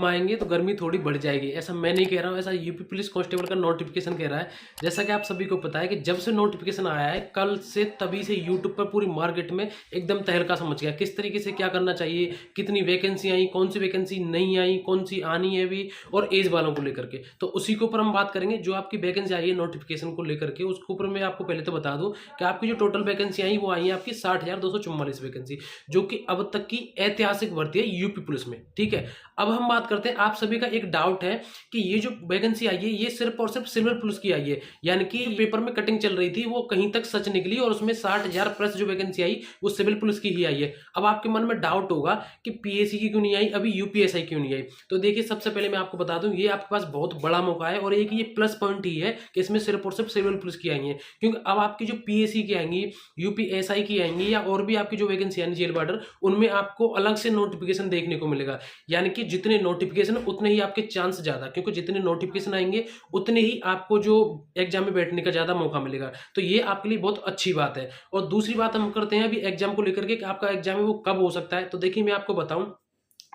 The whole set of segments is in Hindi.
हम आएंगे तो गर्मी थोड़ी बढ़ जाएगी। ऐसा मैं नहीं कह रहा हूँ, ऐसा यूपी पुलिस कांस्टेबल का नोटिफिकेशन कह रहा है। जैसा कि आप सभी को पता है कि जब से नोटिफिकेशन आया है कल से, तभी से यूट्यूब पर पूरी मार्केट में एकदम तहलका सा मच गया, किस तरीके से क्या करना चाहिए, कितनी वैकेंसी आई, कौन सी वैकेंसी नहीं आई, कौन सी आनी है अभी, और एज वालों को लेकर के। तो उसी के ऊपर हम बात करेंगे। जो आपकी वैकेंसी आई है नोटिफिकेशन को लेकर के, उसके ऊपर मैं आपको पहले तो बता दूं कि आपकी जो टोटल वैकेंसी आई वो आई है आपकी 60,244 वैकेंसी, जो कि अब तक की ऐतिहासिक भर्ती है यूपी पुलिस में। ठीक है, अब हम बात करते हैं। आप सभी का एक डाउट है कि ये जो वैकेंसी आई है ये सिर्फ और सिर्फ सिविल पुलिस की आई है, यानी कि पेपर में कटिंग चल रही थी वो कहीं तक सच निकली और उसमें 60,000 प्लस जो वैकेंसी आई वो सिविल पुलिस की ही आई है। अब आपके मन में डाउट होगा कि पीएससी की क्यों नहीं आई, अभी यूपीएसआई क्यों नहीं आई। तो देखिए, सबसे पहले मैं आपको बता दूं, ये आपके पास बहुत बड़ा मौका है और एक ये प्लस पॉइंट ही है कि इसमें सिर्फ और सिर्फ सिविल पुलिस की आई है। क्योंकि अब आपकी जो पीएससी की आएंगी, यूपीएसआई की आएंगी, या और भी आपकी जो वैकेंसी आएंगी जेल बॉर्डर, उनमें आपको अलग से नोटिफिकेशन देखने को मिलेगा। यानी कि जितने नोटिफिकेशन उतने ही आपके चांस ज्यादा, क्योंकि जितने नोटिफिकेशन आएंगे उतने ही आपको जो एग्जाम में बैठने का ज्यादा मौका मिलेगा। तो ये आपके लिए बहुत अच्छी बात है। और दूसरी बात हम करते हैं अभी एग्जाम को लेकर के कि आपका एग्जाम है वो कब हो सकता है। तो देखिए, मैं आपको बताऊं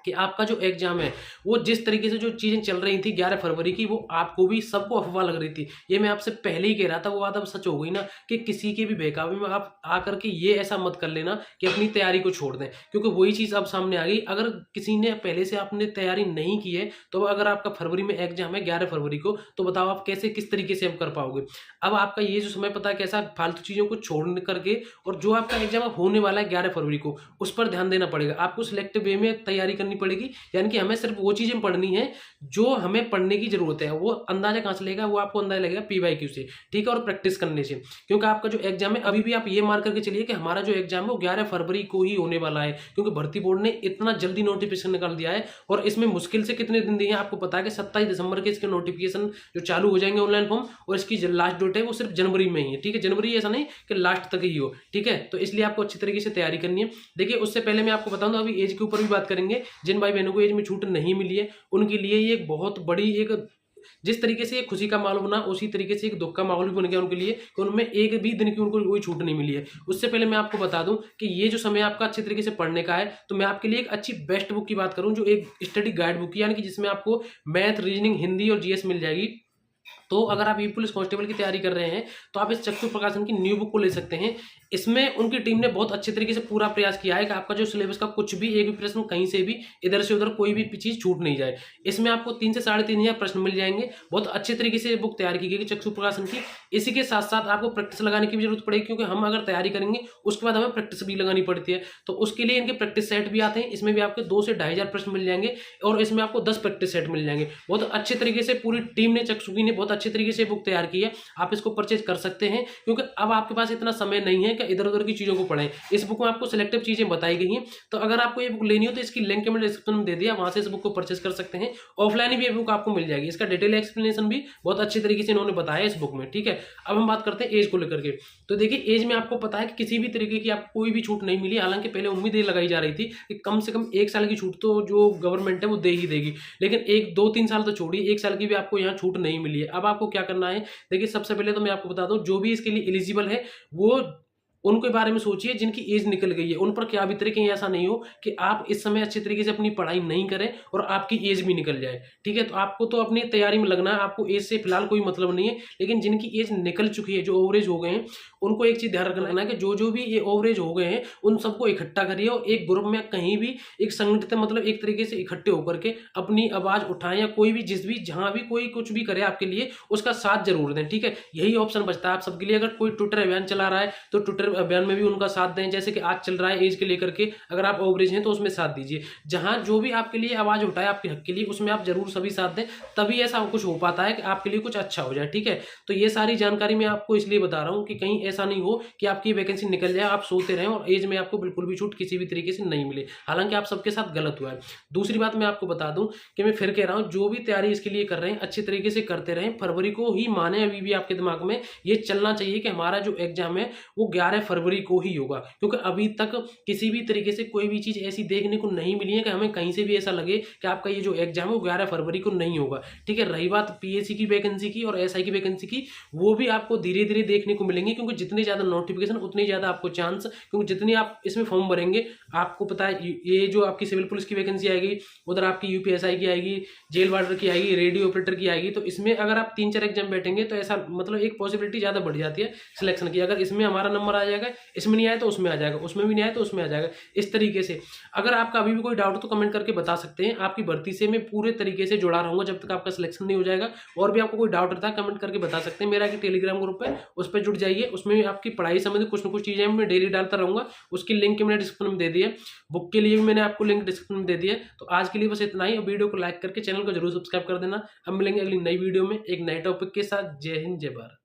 कि आपका जो एग्जाम है वो जिस तरीके से जो चीजें चल रही थी 11 फरवरी की, वो आपको भी सबको अफवाह लग रही थी। ये मैं आपसे पहले ही कह रहा था, वो बात अब सच हो गई ना कि किसी के भी बहकावे में आप आकर के ये ऐसा मत कर लेना कि अपनी तैयारी को छोड़ दें, क्योंकि वही चीज अब सामने आ गई। अगर किसी ने पहले से आपने तैयारी नहीं की है, तो अगर आपका फरवरी में एग्जाम है 11 फरवरी को, तो बताओ आप कैसे किस तरीके से अब कर पाओगे। अब आपका ये जो समय पता है कैसा, फालतू चीजों को छोड़ करके और जो आपका एग्जाम होने वाला है 11 फरवरी को, उस पर ध्यान देना पड़ेगा। आपको सिलेक्टिव वे में तैयारी करनी पड़ेगी, यानी कि हमें सिर्फ वो चीजें पढ़नी है जो हमें पढ़ने की जरूरत है। वो अंदाजा कहां से लेगा, वो आपको अंदाजा लगेगा पीवाईक्यू से, ठीक है, और प्रैक्टिस करने से। क्योंकि आपका जो एग्जाम है, अभी भी आप ये मार करके चलिए कि हमारा जो एग्जाम है वो 11 फरवरी को ही होने वाला है, क्योंकि भर्ती बोर्ड ने इतना जल्दी नोटिफिकेशन निकाल दिया है। और इसमें मुश्किल से कितने दिन दिए हैं आपको पता है कि 27 दिसंबर के इसके नोटिफिकेशन जो चालू हो जाएंगे ऑनलाइन फॉर्म, और इसकी लास्ट डेट है वो सिर्फ जनवरी में ही है। ठीक है, जनवरी ऐसा नहीं कि लास्ट तक ही हो, ठीक है। तो इसलिए आपको अच्छी तरीके से तैयारी करनी है। देखिए, उससे पहले मैं आपको बताऊं, अभी एज के ऊपर भी बात करेंगे। जिन भाई बहनों को एज में छूट नहीं मिली है उनके लिए ये एक बहुत बड़ी एक, जिस तरीके से एक खुशी का माहौल बना, उसी तरीके से एक दुख का माहौल भी बन गया उनके लिए कि उनमें एक भी दिन की उनको कोई छूट नहीं मिली है। उससे पहले मैं आपको बता दूं कि ये जो समय आपका अच्छे तरीके से पढ़ने का है, तो मैं आपके लिए एक अच्छी बेस्ट बुक की बात करूं, जो एक स्टडी गाइड बुक, यानी कि जिसमें आपको मैथ, रीजनिंग, हिंदी और जीएस मिल जाएगी। तो अगर आप यूपी पुलिस कांस्टेबल की तैयारी कर रहे हैं तो आप इस चक्षु प्रकाशन की न्यू बुक को ले सकते हैं। इसमें उनकी टीम ने बहुत अच्छे तरीके से पूरा प्रयास किया है कि आपका जो सिलेबस का कुछ भी एक भी प्रश्न कहीं से भी इधर से उधर कोई भी चीज छूट नहीं जाए। इसमें आपको 3 से 3,500 प्रश्न मिल जाएंगे। बहुत अच्छे तरीके से बुक तैयार की गई चक्षु प्रकाशन की। इसी के साथ साथ आपको प्रैक्टिस लगाने की भी जरूरत पड़ेगी, क्योंकि हम अगर तैयारी करेंगे उसके बाद हमें प्रैक्टिस भी लगानी पड़ती है। तो उसके लिए इनके प्रैक्टिस सेट भी आते हैं। इसमें भी आपके 2 से 2,500 प्रश्न मिल जाएंगे और इसमें आपको 10 प्रैक्टिस सेट मिल जाएंगे। बहुत अच्छे तरीके से पूरी टीम ने, चक्षु की ने बहुत अच्छे तरीके से बुक तैयार की है। आप इसको परचेज कर सकते हैं, क्योंकि अब आपके पास इतना समय नहीं है कि इधर उधर की चीजों को पढ़ें। इस बुक में आपको सिलेक्टिव चीजें बताई गई हैं। तो अगर आपको ये बुक लेनी हो तो इसकी लिंक मैंने डिस्क्रिप्शन में दे दिया, वहां से इस बुक को परचेज कर सकते हैं। ऑफलाइन भी ये बुक आपको मिल जाएगी। इसका डिटेल एक्सप्लेनेशन भी बहुत अच्छे तरीके से इन्होंने बताया इस बुक में, ठीक है। अब हम बात करते हैं एज को लेकर के। तो देखिए, एज में आपको पता है कि किसी भी तरीके की आपको कोई भी छूट नहीं मिली। हालांकि पहले उम्मीद ये लगाई जा रही थी कि कम से कम 1 साल की छूट तो जो गवर्नमेंट है वो दे ही देगी, लेकिन 1-2-3 साल तो छोड़िए, 1 साल की भी आपको यहाँ छूट नहीं मिली है। अब आपको क्या करना है, देखिए, सबसे पहले तो मैं आपको बता दूं, जो भी इसके लिए एलिजिबल है वो उनके बारे में सोचिए जिनकी एज निकल गई है। उन पर क्या बीते, कहीं ऐसा नहीं हो कि आप इस समय अच्छे तरीके से अपनी पढ़ाई नहीं करें और आपकी एज भी निकल जाए, ठीक है। तो आपको तो अपनी तैयारी में लगना है, आपको एज से फिलहाल कोई मतलब नहीं है। लेकिन जिनकी एज निकल चुकी है, जो ओवरेज हो गए हैं, उनको एक चीज ध्यान रखना है कि जो जो भी ये ओवरेज हो गए हैं उन सबको इकट्ठा करिए और एक ग्रुप में कहीं भी एक संगठित, मतलब एक तरीके से इकट्ठे होकर के अपनी आवाज उठाएं, या कोई भी जिस भी जहां भी कोई कुछ भी करे आपके लिए उसका साथ जरूर दें, ठीक है। यही ऑप्शन बचता है आप सबके लिए। अगर कोई ट्विटर अभियान चला रहा है तो ट्विटर अभियान में भी उनका साथ दें। जैसे कि आज चल रहा है एज के लेकर के, अगर आप ओवरेज हैं तो उसमें साथ दीजिए। जहां जो भी आपके लिए आवाज उठाए आपके हक के लिए, उसमें आप जरूर सभी साथ दें, तभी ऐसा कुछ हो पाता है कि आपके लिए कुछ अच्छा हो जाए, ठीक है। तो ये सारी जानकारी मैं आपको इसलिए बता रहा हूं कि कहीं ऐसा नहीं हो कि आपकी वैकेंसी निकल जाए, आप सोते रहें और एज में आपको बिल्कुल भी छूट किसी भी तरीके से नहीं मिले। हालांकि आप सबके साथ गलत हुआ है। दूसरी बात मैं आपको बता दूं कि मैं फिर कह रहा हूं, जो भी तैयारी इसके लिए कर रहे हैं अच्छे तरीके से करते रहें। फरवरी को ही माने, अभी भी आपके दिमाग में ये चलना चाहिए कि हमारा जो एग्जाम है वो 11 फरवरी को ही होगा, क्योंकि अभी तक किसी भी तरीके से कोई भी चीज़ ऐसी देखने को नहीं मिली है कि हमें कहीं से भी ऐसा लगे कि आपका ये जो एग्जाम है वो 11 फरवरी को नहीं होगा। ठीक है, रही बात पीएससी की वैकेंसी की और एसआई की वैकेंसी की, वो भी आपको धीरे धीरे देखने को मिलेंगे, क्योंकि जितने ज़्यादा नोटिफिकेशन उतनी ज़्यादा आपको चांस, क्योंकि जितनी आप इसमें फॉर्म भरेंगे, आपको पता है ये जो आपकी सिविल पुलिस की वैकेंसी आएगी, उधर आपकी यूपीएसआई की आएगी, जेल वार्डर की आएगी, रेडियो ऑपरेटर की आएगी, तो इसमें अगर आप 3-4 एग्जाम बैठेंगे तो ऐसा मतलब एक पॉसिबिलिटी ज़्यादा बढ़ जाती है सिलेक्शन की। अगर इसमें हमारा नंबर आ जाएगा, इसमें नहीं आया तो उसमें आ जाएगा, उसमें भी नहीं आया तो उसमें आ जाएगा, इस तरीके से। अगर आपका अभी भी कोई डाउट तो कमेंट करके बता सकते हैं, आपकी भर्ती से मैं पूरे तरीके से जुड़ा रहूंगा जब तक आपका सिलेक्शन नहीं हो जाएगा। और भी आपको कोई डाउट रहता है कमेंट करके बता सकते हैं। मेरा एक टेलीग्राम ग्रुप है, उस पर जुड़ जाइए, उसमें आपकी पढ़ाई संबंधित कुछ ना कुछ चीज़ें मैं डेली डालता रहूंगा। उसकी लिंक मैंने डिस्क्रिप्शन में दे दी है, बुक के लिए भी मैंने आपको लिंक डिस्क्रिप्शन में दे दी है। तो आज के लिए बस इतना ही, और वीडियो को लाइक करके चैनल को जरूर सब्सक्राइब कर देना। अब मिलेंगे अगली नई वीडियो में एक नए टॉपिक के साथ। जय हिंद, जय भारत।